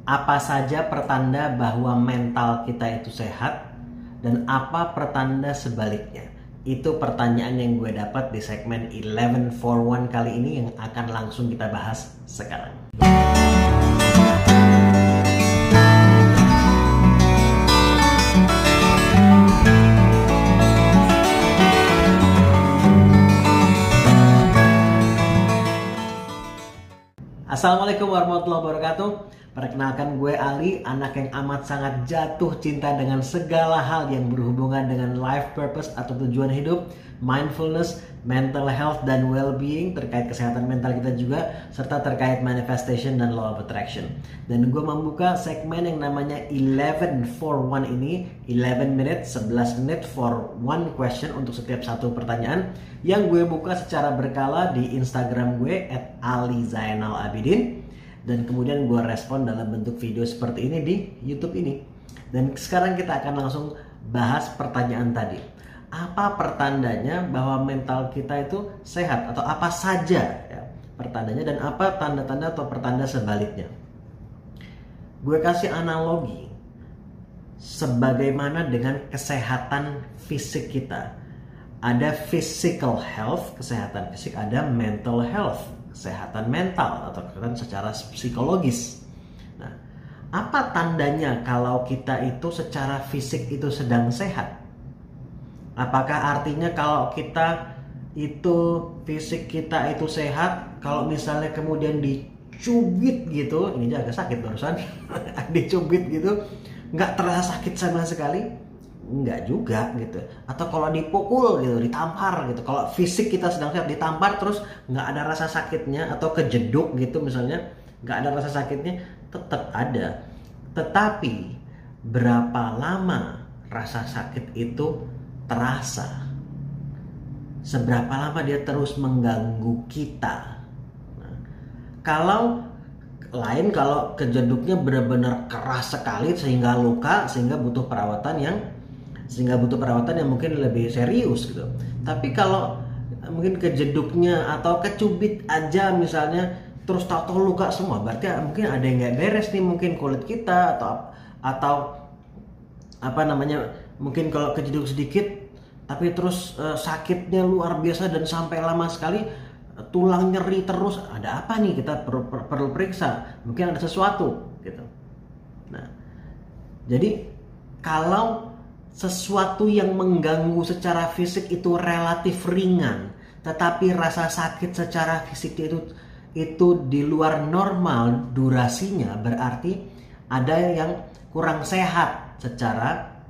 Apa saja pertanda bahwa mental kita itu sehat dan apa pertanda sebaliknya? Itu pertanyaan yang gue dapat di segmen 1141 kali ini yang akan langsung kita bahas sekarang. Assalamualaikum warahmatullahi wabarakatuh. Perkenalkan, gue Ali, anak yang amat sangat jatuh cinta dengan segala hal yang berhubungan dengan life purpose atau tujuan hidup, mindfulness, mental health, dan well-being, terkait kesehatan mental kita juga, serta terkait manifestation dan law of attraction. Dan gue membuka segmen yang namanya 1141 ini, 11 minutes, 11 menit for one question untuk setiap satu pertanyaan, yang gue buka secara berkala di Instagram gue @alizainalabidin. Dan kemudian gue respon dalam bentuk video seperti ini di YouTube ini. Dan sekarang kita akan langsung bahas pertanyaan tadi. Apa pertandanya bahwa mental kita itu sehat, atau apa saja ya, pertandanya, dan apa tanda-tanda atau pertanda sebaliknya? Gue kasih analogi sebagaimana dengan kesehatan fisik kita. Ada physical health, kesehatan fisik, ada mental health, kesehatan mental atau kesehatan secara psikologis. Nah, apa tandanya kalau kita itu secara fisik itu sedang sehat? Apakah artinya kalau kita itu fisik kita itu sehat, kalau misalnya kemudian dicubit gitu, ini aja agak sakit barusan, dicubit gitu, nggak terasa sakit sama sekali? Enggak juga gitu. Atau kalau dipukul gitu, ditampar gitu, kalau fisik kita sedang sehat, ditampar terus nggak ada rasa sakitnya, atau kejeduk gitu misalnya, nggak ada rasa sakitnya, tetap ada. Tetapi berapa lama rasa sakit itu terasa? Seberapa lama dia terus mengganggu kita? Nah, kalau kejeduknya benar-benar keras sekali sehingga luka, sehingga butuh perawatan yang mungkin lebih serius gitu. Tapi kalau mungkin kejeduknya atau kecubit aja misalnya terus tahu-tahu luka semua, berarti mungkin ada yang nggak beres nih, mungkin kulit kita atau apa namanya, mungkin kalau kejeduk sedikit tapi terus sakitnya luar biasa dan sampai lama sekali, tulang nyeri terus, ada apa nih? Kita perlu periksa, mungkin ada sesuatu gitu. Nah, jadi kalau sesuatu yang mengganggu secara fisik itu relatif ringan, tetapi rasa sakit secara fisik itu di luar normal durasinya, berarti ada yang kurang sehat secara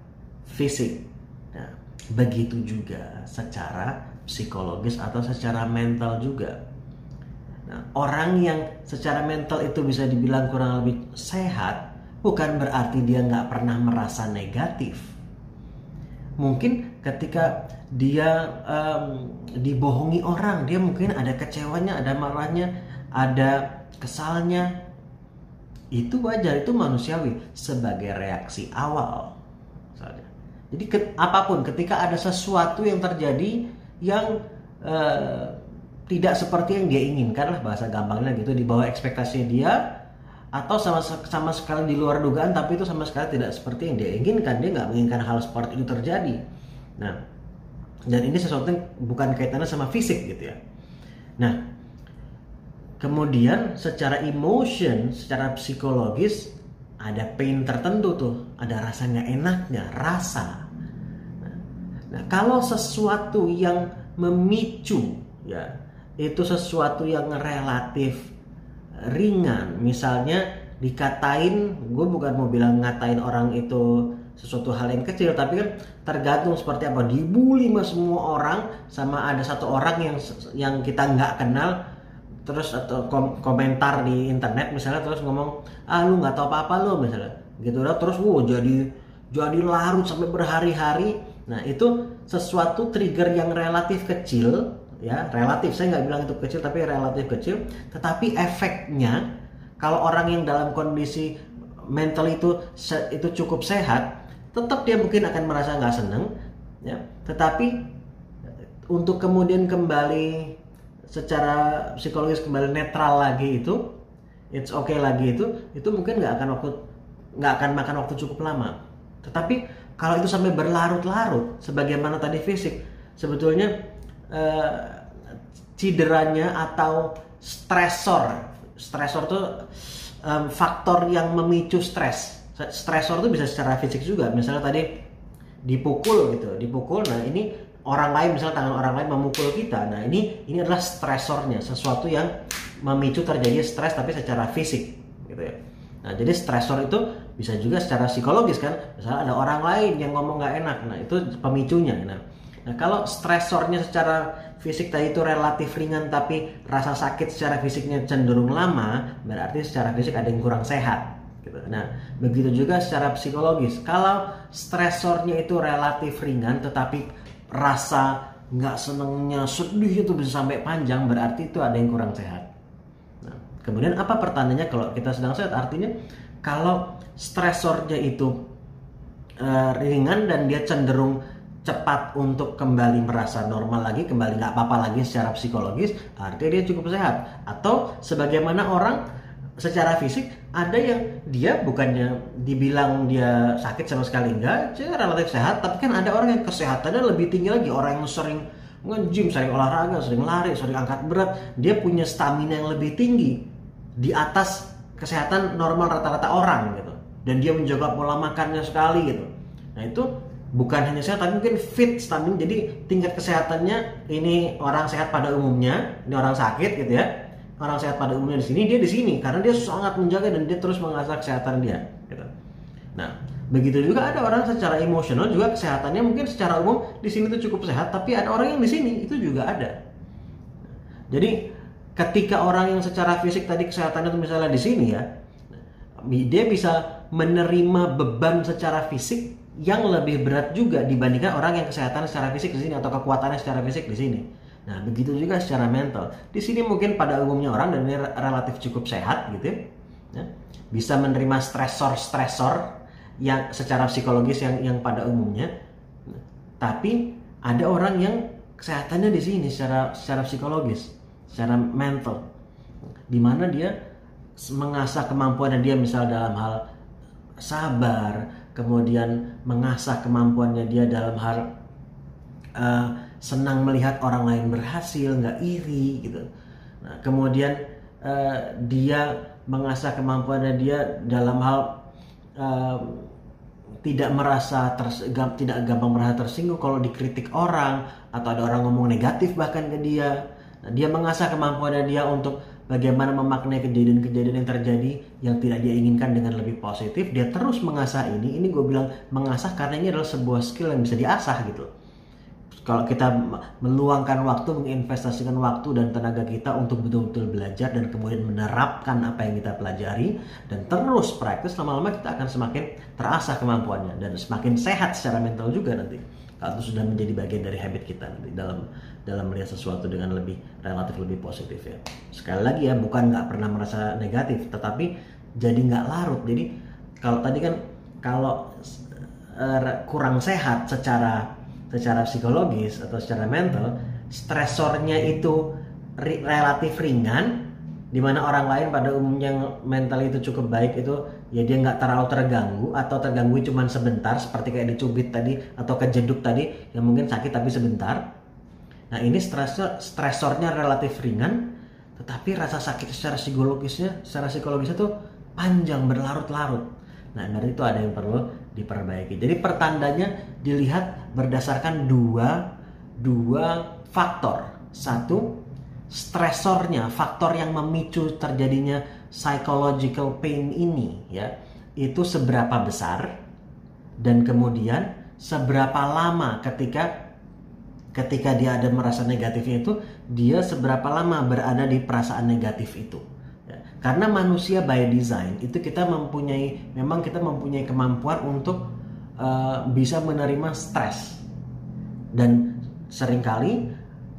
fisik. Nah, begitu juga secara psikologis atau secara mental juga. Nah, orang yang secara mental itu bisa dibilang kurang lebih sehat, bukan berarti dia nggak pernah merasa negatif. Mungkin ketika dia dibohongi orang, dia mungkin ada kecewanya, ada marahnya, ada kesalnya. Itu wajar, itu manusiawi sebagai reaksi awal. Jadi apapun, ketika ada sesuatu yang terjadi yang tidak seperti yang dia inginkan lah, bahasa gampangnya gitu, di bawah ekspektasi dia, atau sama sekali di luar dugaan, tapi itu sama sekali tidak seperti yang dia inginkan. Dia nggak menginginkan hal seperti itu terjadi. Nah, dan ini sesuatu yang bukan kaitannya sama fisik gitu ya. Nah, kemudian secara emotion, secara psikologis, ada pain tertentu tuh, ada rasa nggak enaknya, rasa. Nah, kalau sesuatu yang memicu ya, itu sesuatu yang relatif ringan, misalnya dikatain, gue bukan mau bilang ngatain orang itu sesuatu hal yang kecil, tapi kan tergantung seperti apa, dibully sama semua orang, sama ada satu orang yang kita nggak kenal, terus atau komentar di internet misalnya, terus ngomong, lu nggak tahu apa-apa lu misalnya, gitu lah, terus jadi larut sampai berhari-hari. Nah, itu sesuatu trigger yang relatif kecil. Ya, relatif, saya nggak bilang itu kecil, tapi relatif kecil, tetapi efeknya kalau orang yang dalam kondisi mental itu cukup sehat, tetap dia mungkin akan merasa nggak seneng ya, tetapi untuk kemudian kembali secara psikologis kembali netral lagi, it's okay lagi, itu mungkin nggak akan makan waktu cukup lama. Tetapi kalau itu sampai berlarut-larut, sebagaimana tadi fisik, sebetulnya cederanya atau stresor tuh faktor yang memicu stres. Stresor tuh bisa secara fisik juga. Misalnya tadi dipukul, nah ini orang lain, misalnya tangan orang lain memukul kita, nah ini adalah stresornya, sesuatu yang memicu terjadi stres tapi secara fisik gitu ya. Nah jadi stresor itu bisa juga secara psikologis kan, misalnya ada orang lain yang ngomong nggak enak, nah itu pemicunya. Nah kalau stresornya secara fisik tadi itu relatif ringan tapi rasa sakit secara fisiknya cenderung lama, berarti secara fisik ada yang kurang sehat gitu. Nah begitu juga secara psikologis, kalau stresornya itu relatif ringan tetapi rasa nggak senengnya, sedih itu bisa sampai panjang, berarti itu ada yang kurang sehat. Nah, kemudian apa pertandanya kalau kita sedang sehat? Artinya kalau stresornya itu ringan dan dia cenderung cepat untuk kembali merasa normal lagi, kembali nggak apa-apa lagi secara psikologis, artinya dia cukup sehat. Atau sebagaimana orang secara fisik, ada yang dia bukannya dibilang dia sakit sama sekali, enggak, dia relatif sehat, tapi kan ada orang yang kesehatannya lebih tinggi lagi, orang yang sering nge-gym, sering olahraga, sering lari, sering angkat berat, dia punya stamina yang lebih tinggi di atas kesehatan normal rata-rata orang gitu, dan dia menjaga pola makannya sekali gitu. Nah itu bukan hanya sehat tapi mungkin fit, stamina, jadi tingkat kesehatannya ini orang sehat pada umumnya, ini orang sakit gitu ya. Orang sehat pada umumnya di sini, dia di sini karena dia sangat menjaga dan dia terus mengasah kesehatan dia gitu. Nah begitu juga ada orang secara emosional juga kesehatannya mungkin secara umum di sini tuh cukup sehat, tapi ada orang yang di sini itu juga ada. Jadi ketika orang yang secara fisik tadi kesehatannya itu misalnya di sini ya, dia bisa menerima beban secara fisik yang lebih berat juga dibandingkan orang yang kesehatan secara fisik di sini atau kekuatannya secara fisik di sini. Nah begitu juga secara mental. Di sini mungkin pada umumnya orang, dan ini relatif cukup sehat gitu ya, bisa menerima stresor yang secara psikologis yang pada umumnya. Tapi ada orang yang kesehatannya di sini secara psikologis, secara mental, dimana dia mengasah kemampuannya dia misal dalam hal sabar, kemudian mengasah kemampuannya dia dalam hal senang melihat orang lain berhasil, nggak iri gitu. Nah, kemudian dia mengasah kemampuannya dia dalam hal tidak gampang merasa tersinggung kalau dikritik orang atau ada orang ngomong negatif bahkan ke dia. Nah, dia mengasah kemampuannya dia untuk bagaimana memaknai kejadian-kejadian yang terjadi yang tidak dia inginkan dengan lebih positif. Dia terus mengasah ini gue bilang mengasah karena ini adalah sebuah skill yang bisa diasah gitu. Kalau kita meluangkan waktu, menginvestasikan waktu dan tenaga kita untuk betul-betul belajar dan kemudian menerapkan apa yang kita pelajari dan terus praktis, lama-lama kita akan semakin terasah kemampuannya dan semakin sehat secara mental juga nanti. Kalau itu sudah menjadi bagian dari habit kita nanti dalam melihat sesuatu dengan relatif lebih positif ya. Sekali lagi ya, bukan nggak pernah merasa negatif, tetapi jadi nggak larut. Jadi kalau tadi kan kalau kurang sehat secara psikologis atau secara mental, stresornya itu relatif ringan, dimana orang lain pada umumnya mental itu cukup baik, itu ya dia nggak terlalu terganggu atau terganggu cuma sebentar seperti kayak dicubit tadi atau kejeduk tadi yang mungkin sakit tapi sebentar. Nah ini stresornya relatif ringan, tetapi rasa sakit secara psikologisnya tuh panjang, berlarut-larut. Nah dari itu ada yang perlu diperbaiki. Jadi pertandanya dilihat berdasarkan dua faktor. Satu, stresornya, faktor yang memicu terjadinya psychological pain ini ya, itu seberapa besar, dan kemudian seberapa lama ketika dia ada merasa negatifnya itu, dia seberapa lama berada di perasaan negatif itu. Karena manusia by design itu memang kita mempunyai kemampuan untuk bisa menerima stres, dan seringkali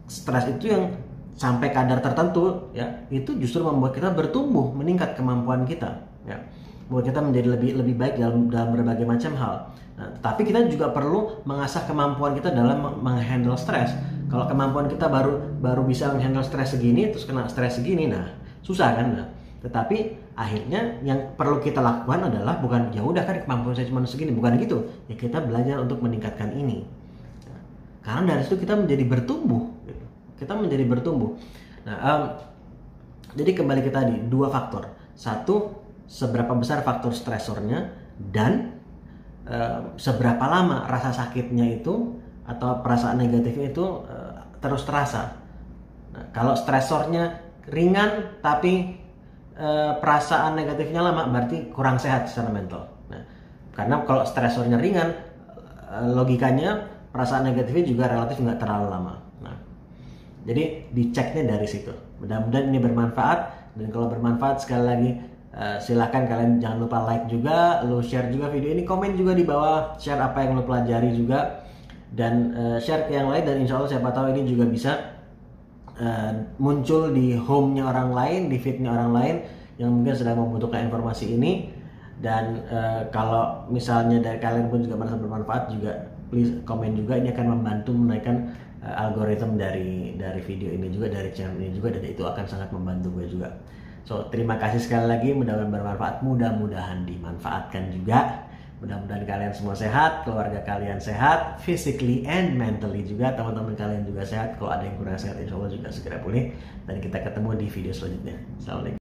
stres itu yang sampai kadar tertentu ya, itu justru membuat kita bertumbuh, meningkat kemampuan kita ya, buat kita menjadi lebih baik dalam berbagai macam hal. Nah, tapi kita juga perlu mengasah kemampuan kita dalam menghandle stres. Kalau kemampuan kita baru bisa menghandle stres segini terus kena stres segini, nah susah kan. Tetapi akhirnya yang perlu kita lakukan adalah bukan ya udah kan kemampuan saya cuma segini, bukan gitu. Ya kita belajar untuk meningkatkan ini. Karena dari situ kita menjadi bertumbuh. Gitu. Kita menjadi bertumbuh. Nah, jadi kembali ke tadi dua faktor. Satu, seberapa besar faktor stresornya dan seberapa lama rasa sakitnya itu atau perasaan negatifnya itu terus terasa. Nah, kalau stresornya ringan tapi perasaan negatifnya lama, berarti kurang sehat secara mental. Nah, karena kalau stresornya ringan, logikanya perasaan negatifnya juga relatif nggak terlalu lama. Nah, jadi diceknya dari situ. Mudah-mudahan ini bermanfaat, dan kalau bermanfaat sekali lagi silakan kalian jangan lupa like juga, lo share juga video ini, komen juga di bawah, share apa yang lo pelajari juga, dan share ke yang lain, dan insya Allah siapa tahu ini juga bisa muncul di home-nya orang lain, di feed-nya orang lain yang mungkin sedang membutuhkan informasi ini. Dan kalau misalnya dari kalian pun juga merasa bermanfaat, juga please komen juga, ini akan membantu menaikkan algoritma dari video ini juga, dari channel ini juga, dan itu akan sangat membantu gue juga. So terima kasih sekali lagi, mudah-mudahan bermanfaat, mudah-mudahan dimanfaatkan juga. Mudah-mudahan kalian semua sehat, keluarga kalian sehat, physically and mentally juga, teman-teman kalian juga sehat. Kalau ada yang kurang sehat, insya Allah juga segera pulih. Dan kita ketemu di video selanjutnya. Assalamualaikum.